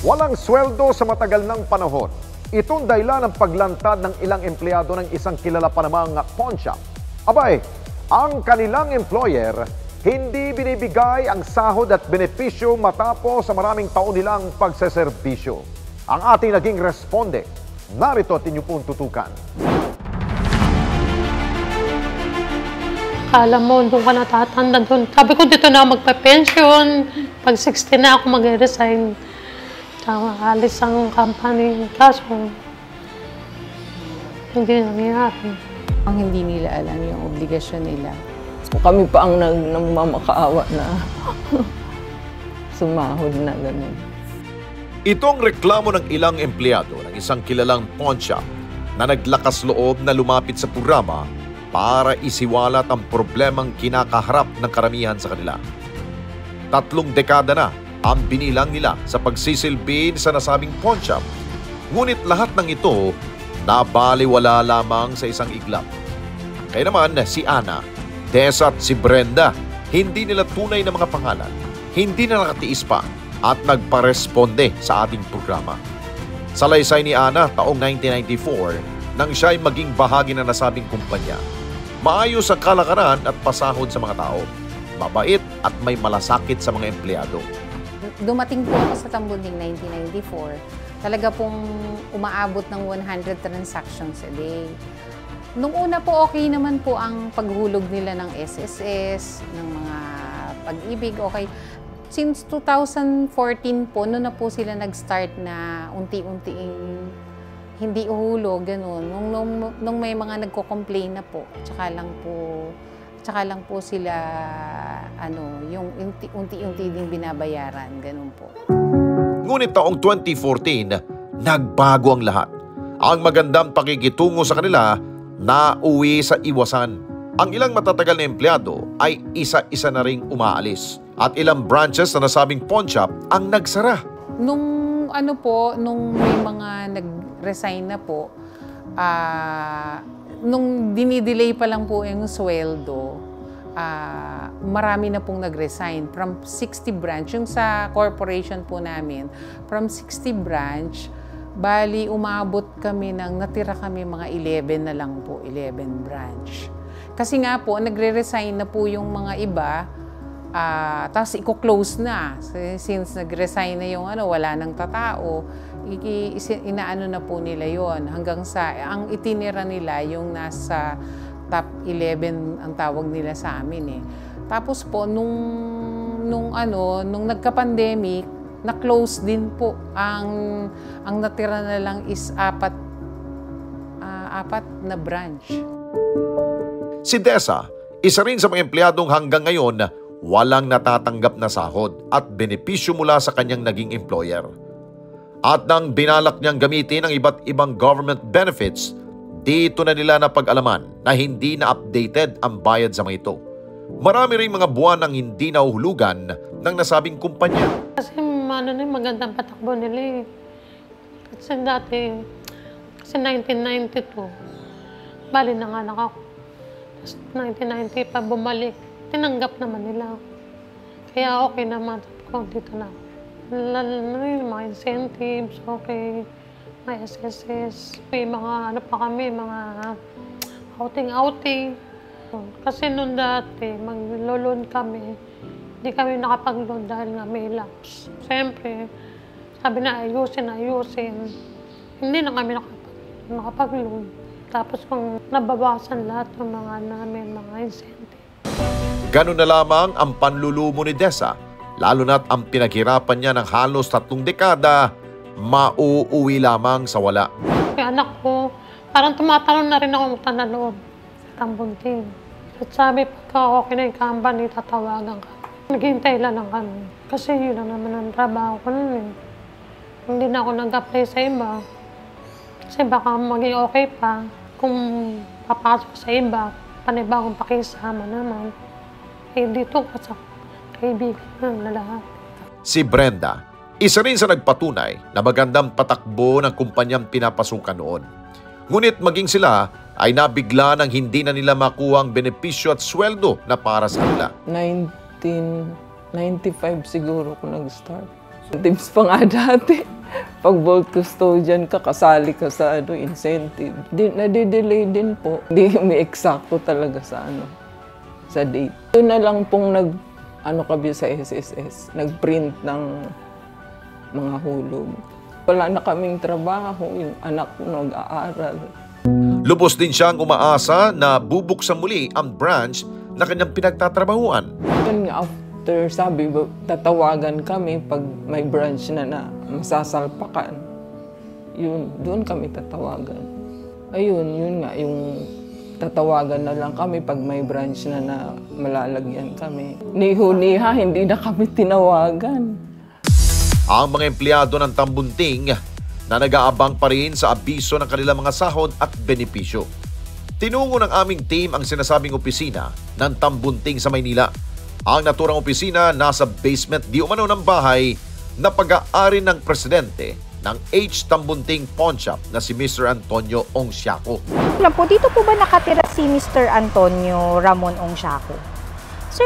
Walang sweldo sa matagal ng panahon. Itong dahilan ng paglantad ng ilang empleyado ng isang kilala pa namang pawn shop. Abay, ang kanilang employer hindi binibigay ang sahod at benepisyo matapos sa maraming taon nilang pagseserbisyo. Ang ating naging responde, narito at inyo pong tutukan. Alam mo, doon ka natatanda doon. Sabi ko, dito na magpa-pension. Pag 60 na ako mag-resign. Alis ang company. Kaso, hindi nangyayari. Ang hindi nila alam yung obligasyon nila. So, kami pa ang nagmamakaawa na sumahod na gano'n. Ito ang reklamo ng ilang empleyado ng isang kilalang pawn shop na naglakas loob na lumapit sa programa para isiwalat ang problemang kinakaharap ng karamihan sa kanila. 3 dekada na ang binilang nila sa pagsisilbi sa nasabing pawn shop. Ngunit lahat ng ito nabaliwala lamang sa isang iglap. Kaya naman si Ana, Desa at si Brenda, hindi nila tunay na mga pangalan, hindi na nakatiis pa at nagparesponde sa ating programa. Salaysay ni Ana taong 1994 nang siya ay maging bahagi ng nasabing kumpanya. Maayos ang kalakaran at pasahod sa mga tao. Mabait at may malasakit sa mga empleyado. Dumating po ako sa Tambunding 1994. Talaga pong umaabot ng 100 transactions a day. Nung una po, okay naman po ang paghulog nila ng SSS, ng mga pag-ibig, okay. Since 2014 po, noon na po sila nag-start na unti-unting hindi uhulog, gano'n. Nung may mga nagko-complain na po, tsaka lang po sila, yung unti-unti ding binabayaran, gano'n po. Ngunit taong 2014, nagbago ang lahat. Ang magandang pakikitungo sa kanila na uwi sa iwasan. Ang ilang matatagal na empleyado ay isa-isa na ring umaalis. At ilang branches na nasabing pawn shop ang nagsara. Nung may mga nag-resign na po, nung dinidelay pa lang po yung sweldo, marami na pong nag-resign. From 60 branch, yung sa corporation po namin, from 60 branch, bali umabot kami natira kami mga 11 na lang po, 11 branch. Kasi nga po, nagre-resign na po yung mga iba, tapos i-close na. Since nag-resign na yung wala nang tatao, inaano na po nila yon hanggang sa, ang itinira nila yung nasa top 11 ang tawag nila sa amin eh. Tapos po, nung nagka-pandemic, na-close din po. Ang natira na lang is apat na branch. Si Desa, isa rin sa mga empleyadong hanggang ngayon walang natatanggap na sahod at benepisyo mula sa kanyang naging employer. At nang binalak niyang gamitin ang iba't ibang government benefits, dito na nila napag-alaman na hindi na updated ang bayad sa mga ito. Marami rin mga buwan ang hindi nahuhulugan ng nasabing kumpanya. Kasi magandang patakbo nila eh. Kasi dati, 1992, bali nanganak ako. Tapos 1990 pa bumalik, tinanggap naman nila. Kaya okay naman, dito na. Yung mga incentives, okay. May SSS, may mga pa kami, mga outing. Kasi noon dati, mag-loan kami, hindi kami nakapag-loan dahil nga may lapse. Siyempre, sabi na ayusin. Hindi na kami nakapag-loan. Tapos kung nababawasan lahat ng mga namin, mga incentive. Ganun na lamang ang panlulumo ni Desa, lalo na't ang pinaghirapan niya ng halos 3 dekada, mauuwi lamang sa wala. Kaya anak ko, parang tumatalon na rin ako na loob sa Tambunding. At sabi, pagka okay na yung company, tatawagan ka. Naghihintay lang kami. Kasi yun lang naman ang trabaho ko nun eh. Hindi na ako nag-apply sa iba. Kasi baka maging okay pa. Kung papasok sa iba, panibagong pakisama naman. Eh dito ka sa kaibigan na lahat. Si Brenda, isa rin sa nagpatunay na magandang patakbo ng kumpanyang pinapasukan noon. Ngunit maging sila ay nabigla ng hindi na nila makuha ang benepisyo at sweldo na para sa kanila. 1995 siguro ko nag-start. So Tips pa nga dati. Pag vault custodian ka, kasali ka sa incentive. Nadidelay din po. Hindi umi-eksakto talaga sa date. Doon na lang pong kami sa SSS, nag-print ng mga hulog. Wala na kaming trabaho, yung anak ko nag-aaral. Lubos din siyang umaasa na bubuksan muli ang branch na kanyang pinagtatrabahuan. Yun nga, after sabi, tatawagan kami pag may branch na masasalpakan. Yun, doon kami tatawagan. Ayun, yun nga, yung tatawagan na lang kami pag may branch na malalagyan kami. Niha, hindi na kami tinawagan. Ang mga empleyado ng Tambunting na nag-aabang pa rin sa abiso ng kanilang mga sahod at benepisyo. Tinungo ng aming team ang sinasabing opisina ng Tambunting sa Maynila. Ang naturang opisina nasa basement di umano ng bahay na pag-aari ng presidente ng H. Tambunting Pawn Shop na si Mr. Antonio Ongsiaco. Alam po, dito po ba nakatira si Mr. Antonio Ramon Ongsiaco? Sir,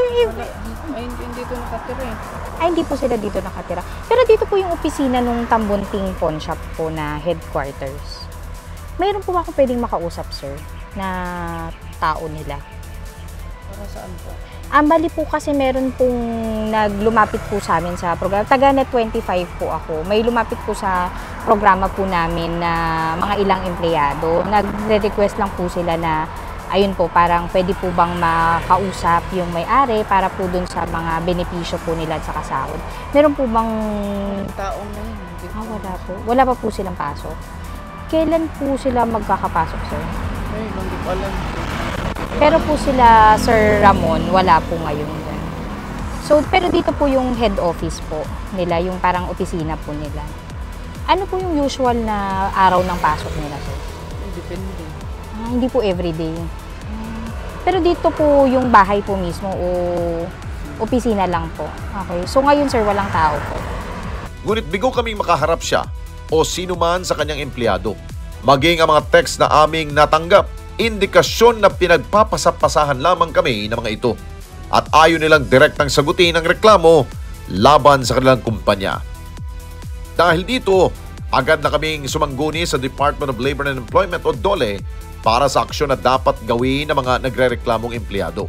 Hindi dito nakatira eh. Ay, hindi po sila dito nakatira. Pero dito po yung opisina ng Tambunting Pawn Shop po na headquarters. Mayroon po ba akong pwedeng makausap, sir, na tao nila? Para saan po? Bali po kasi meron pong naglumapit po sa amin sa programa. Taga-Net 25 po ako. May lumapit po sa programa po namin na mga ilang empleyado. Nagre-request lang po sila na, ayun po, parang pwede po bang makausap yung may-ari para po dun sa mga benepisyo po nila at sa kasahod. Meron po bang... Taong na yun. wala po. Wala pa po silang pasok. Kailan po sila magkakapasok, sir? Ay, hindi ko alam. Pero po sila, Sir Ramon, wala po ngayon. So, pero dito po yung head office po nila, yung parang opisina po nila. Ano po yung usual na araw ng pasok nila, sir? Depende. Hindi po everyday. Pero dito po yung bahay po mismo o opisina lang po. Okay. So ngayon, sir, walang tao po. Ngunit bigo kaming makaharap siya o sino man sa kanyang empleyado. Maging ang mga text na aming natanggap, indikasyon na pinagpapasapasahan lamang kami ng mga ito at ayaw nilang direktang sagutin ang reklamo laban sa kanilang kumpanya. Dahil dito, agad na kaming sumangguni sa Department of Labor and Employment o DOLE para sa aksyon na dapat gawin ng mga nagre-reklamong empleyado.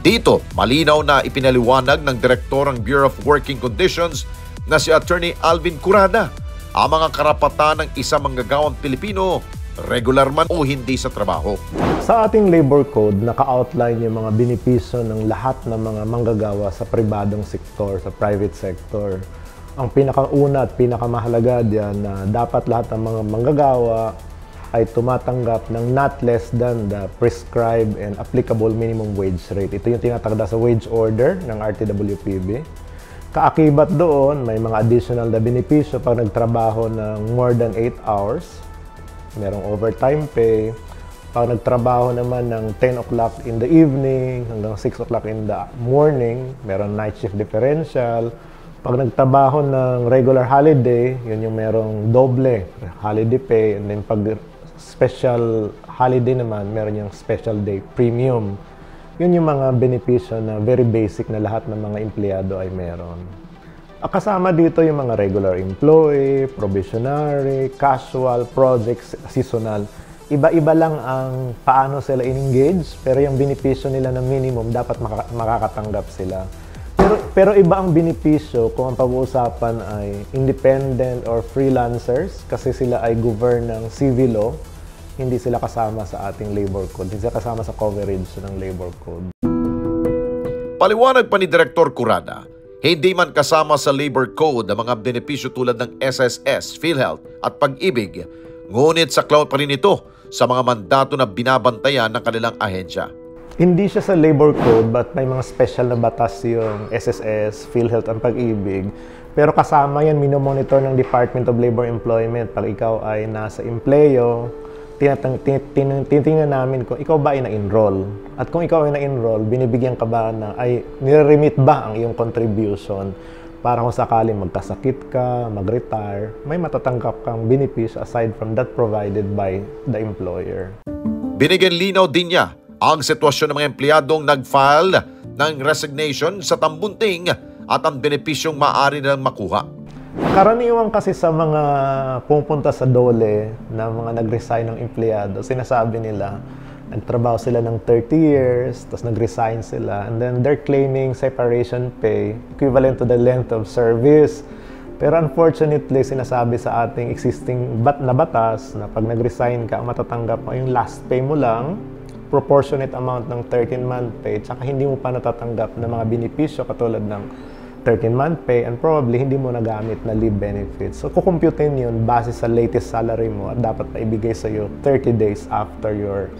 Dito, malinaw na ipinaliwanag ng Direktor ng Bureau of Working Conditions na si Attorney Alvin Curada ang mga karapatan ng isang manggagawang Pilipino, regular man o hindi sa trabaho. Sa ating labor code, naka-outline yung mga benepisyo ng lahat ng mga manggagawa sa pribadong sektor, sa private sector. Ang pinakauna at pinakamahalaga diyan na dapat lahat ng mga manggagawa ay tumatanggap ng not less than the prescribed and applicable minimum wage rate. Ito yung tinatagda sa wage order ng RTWPB. Kaakibat doon, may mga additional na benepisyo pag nagtrabaho ng more than 8 hours. Merong overtime pay. Pag nagtrabaho naman ng 10 o'clock in the evening hanggang 6 o'clock in the morning, meron night shift differential. Pag nagtrabaho ng regular holiday, yun yung merong doble holiday pay. And then pag special holiday naman, meron yung special day premium. Yun yung mga benepisyo na very basic na lahat ng mga empleyado ay meron. Kasama dito yung mga regular employee, probationary, casual, projects, seasonal. Iba-iba lang ang paano sila in-engage, pero yung benepisyo nila na minimum, dapat makakatanggap sila. Pero iba ang benepisyo kung ang pag-uusapan ay independent or freelancers, kasi sila ay govern ng civil law, hindi sila kasama sa ating labor code, hindi sila kasama sa coverage ng labor code. Paliwanag pa ni Direktor Curada, hindi man kasama sa labor code ang mga benepisyo tulad ng SSS, PhilHealth at Pag-ibig, ngunit saklaw pa rin ito sa mga mandato na binabantayan ng kanilang ahensya. Hindi siya sa labor code, but may mga special na batas yung SSS, PhilHealth at Pag-ibig. Pero kasama yan, minomonitor ng Department of Labor Employment. Pag ikaw ay nasa empleyo, tinitingnan namin kung ikaw ba ay na-enroll. At kung ikaw ay na-enroll, binibigyan ka ba na, ay nire-remit ba ang iyong contribution para kung sakaling magkasakit ka, mag-retire, may matatanggap kang benepisyo aside from that provided by the employer. Binigyan linaw din niya ang sitwasyon ng mga empleyadong nag-file ng resignation sa Tambunting at ang benepisyong maaari nilang makuha. Karaniwan kasi sa mga pupunta sa DOLE na mga nag-resign ng empleyado, sinasabi nila, nagtrabaho sila ng 30 years, tapos nag-resign sila, and then they're claiming separation pay equivalent to the length of service. Pero unfortunately, sinasabi sa ating existing na batas na pag nag-resign ka, matatanggap mo yung last pay mo lang, proportionate amount ng 13-month pay, tsaka hindi mo pa natatanggap ng mga benepisyo katulad ng 13-month pay and probably hindi mo nagamit na leave benefits. So, kukumputin yun base sa latest salary mo at dapat maibigay sa'yo 30 days after your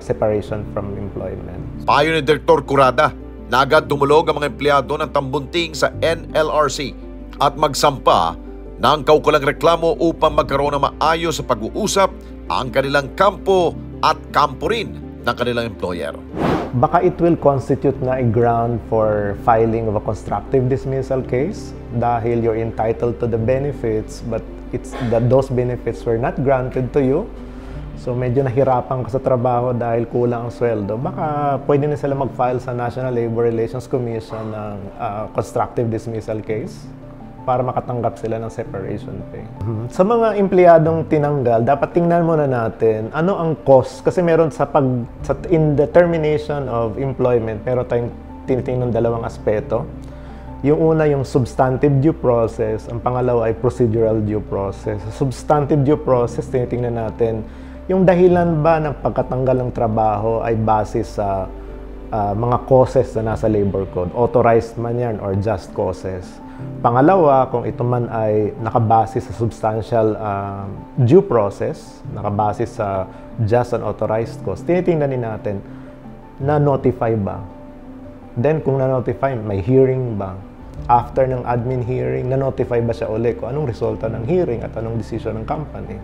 separation from employment. Payo ni Dr. Curada na agad dumulog ang mga empleyado ng Tambunting sa NLRC at magsampa ng kaukulang reklamo upang magkaroon ng maayos sa pag-uusap ang kanilang kampo at kampo rin ng kanilang employer. Baka it will constitute na a ground for filing of a constructive dismissal case dahil you're entitled to the benefits but it's that those benefits were not granted to you. So medyo nahirapan ka sa trabaho dahil kulang ang sweldo. Baka pwede na sila mag-file sa National Labor Relations Commission ng constructive dismissal case para makatanggap sila ng separation pay. Sa mga empleyadong tinanggal, dapat tingnan muna natin ano ang cost. Kasi meron in the termination of employment, meron tayong tinitingnan dalawang aspeto. Yung una, yung substantive due process. Ang pangalawa ay procedural due process. Substantive due process, tinitingnan natin yung dahilan ba ng pagkatanggal ng trabaho ay base sa mga causes na nasa labor code. Authorized man yan or just causes. Pangalawa, kung ito man ay nakabase sa substantial due process, nakabase sa just and authorized cause, tinitingnan din natin na-notify ba? Then, kung na-notify, may hearing ba? After ng admin hearing, na-notify ba siya uli kung anong resulta ng hearing at anong decision ng company?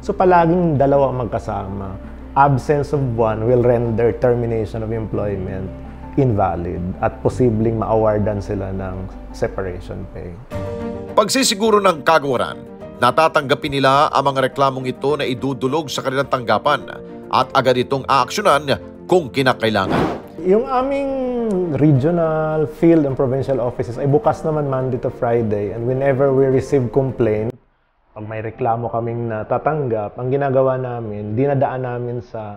So, palaging dalawa magkasama. Absence of one will render termination of employment invalid at posibleng ma-awardan sila ng separation pay. Pagsisiguro ng kagawaran, natatanggapin nila ang mga reklamong ito na idudulog sa kanilang tanggapan at agad itong aaksyonan kung kinakailangan. Yung aming regional, field, and provincial offices ay bukas naman Monday to Friday, and whenever we receive complaint, pag may reklamo kaming natatanggap, ang ginagawa namin, dinadaan namin sa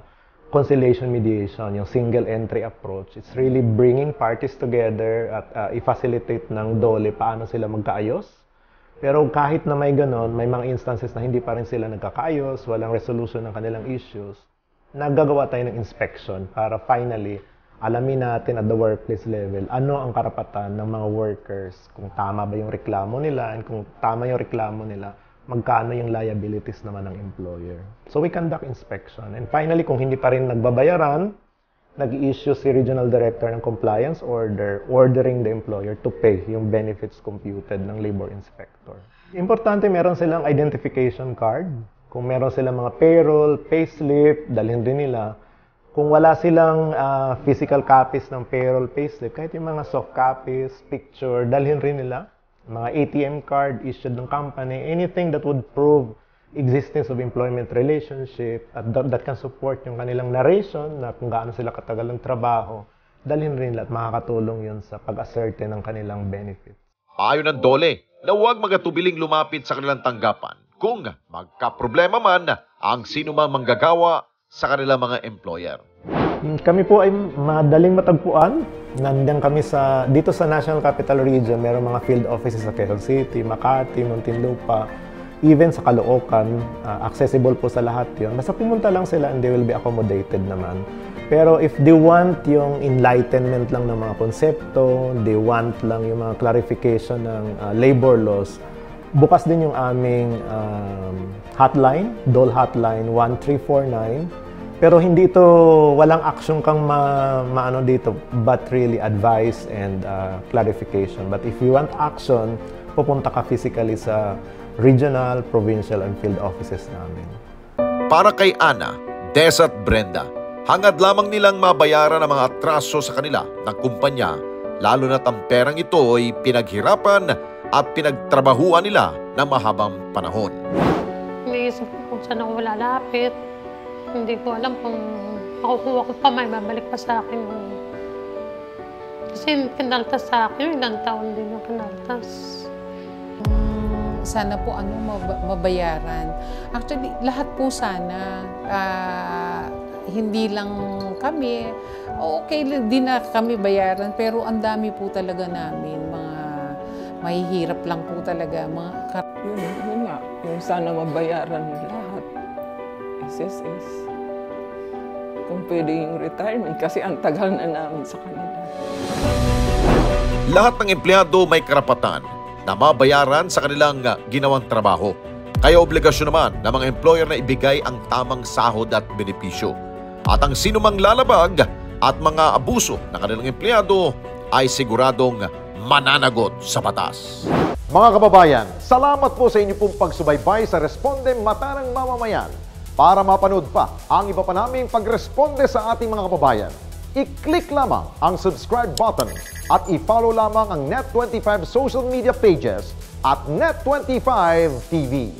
conciliation mediation, yung single entry approach. It's really bringing parties together at i-facilitate ng DOLE paano sila magkaayos. Pero kahit na may ganon, may mga instances na hindi pa rin sila nagkakaayos, walang resolution ng kanilang issues, naggagawa tayo ng inspection para finally alamin natin at the workplace level ano ang karapatan ng mga workers, kung tama ba yung reklamo nila, and kung tama yung reklamo nila, magkano yung liabilities naman ng employer. So we conduct inspection. And finally, kung hindi pa rin nagbabayaran, nag-issue si Regional Director ng Compliance Order ordering the employer to pay yung benefits computed ng Labor Inspector. Importante, meron silang identification card. Kung meron silang mga payroll, payslip, dalhin din nila. Kung wala silang physical copies ng payroll, payslip, kahit yung mga soft copies, picture, dalhin rin nila. Mga ATM card issued ng company, anything that would prove existence of employment relationship at that can support yung kanilang narration na kung gaano sila katagal ng trabaho, dalhin rin at makakatulong yun sa pag-asserte ng kanilang benefits. Payo ng DOLE na huwag magatubiling lumapit sa kanilang tanggapan kung magkaproblema man ang sino mang manggagawa sa kanilang mga employer. Kami po ay madaling matagpuan. Nandiyan kami dito sa National Capital Region, mayroong mga field offices sa Quezon City, Makati, Muntinlupa, even sa Caloocan. Accessible po sa lahat yun. Basta pumunta lang sila and they will be accommodated naman. Pero if they want yung enlightenment lang ng mga konsepto, they want lang yung mga clarification ng labor laws, bukas din yung aming hotline, DOLE hotline 1349. Pero hindi ito, walang action kang maano dito, but really advice and clarification. But if you want action, pupunta ka physically sa regional, provincial, and field offices namin. Para kay Ana, Des at Brenda, hangad lamang nilang mabayaran ang mga atraso sa kanila ng kumpanya, lalo na't ang perang ito ay pinaghirapan at pinagtrabahuan nila ng mahabang panahon. Iniisip ko kung saan ako lalapit. Hindi ko alam kung makukuha ko pa, may babalik pa sa akin. Kasi kinaltas sa akin, ilang taon din yung kinaltas. sana po mabayaran. Actually, lahat po sana, hindi lang kami, okay din na kami bayaran, pero ang dami po talaga namin, mga mahihirap lang po talaga. Yun nga, yung sana mabayaran lahat. SSS. Kung pwede yung retirement, kasi ang tagal na namin sa kanila. Lahat ng empleyado may karapatan na mabayaran sa kanilang ginawang trabaho. Kaya obligasyon naman ng mga employer na ibigay ang tamang sahod at benepisyo. At ang sinumang lalabag at mga abuso ng kanilang empleyado ay siguradong mananagot sa batas. Mga kababayan, salamat po sa inyo pong pagsubaybay sa Responde Mata ng Mamamayan. Para mapanood pa ang iba pa naming pagresponde sa ating mga kababayan, i-click lamang ang subscribe button at i-follow lamang ang Net25 social media pages at Net25 TV.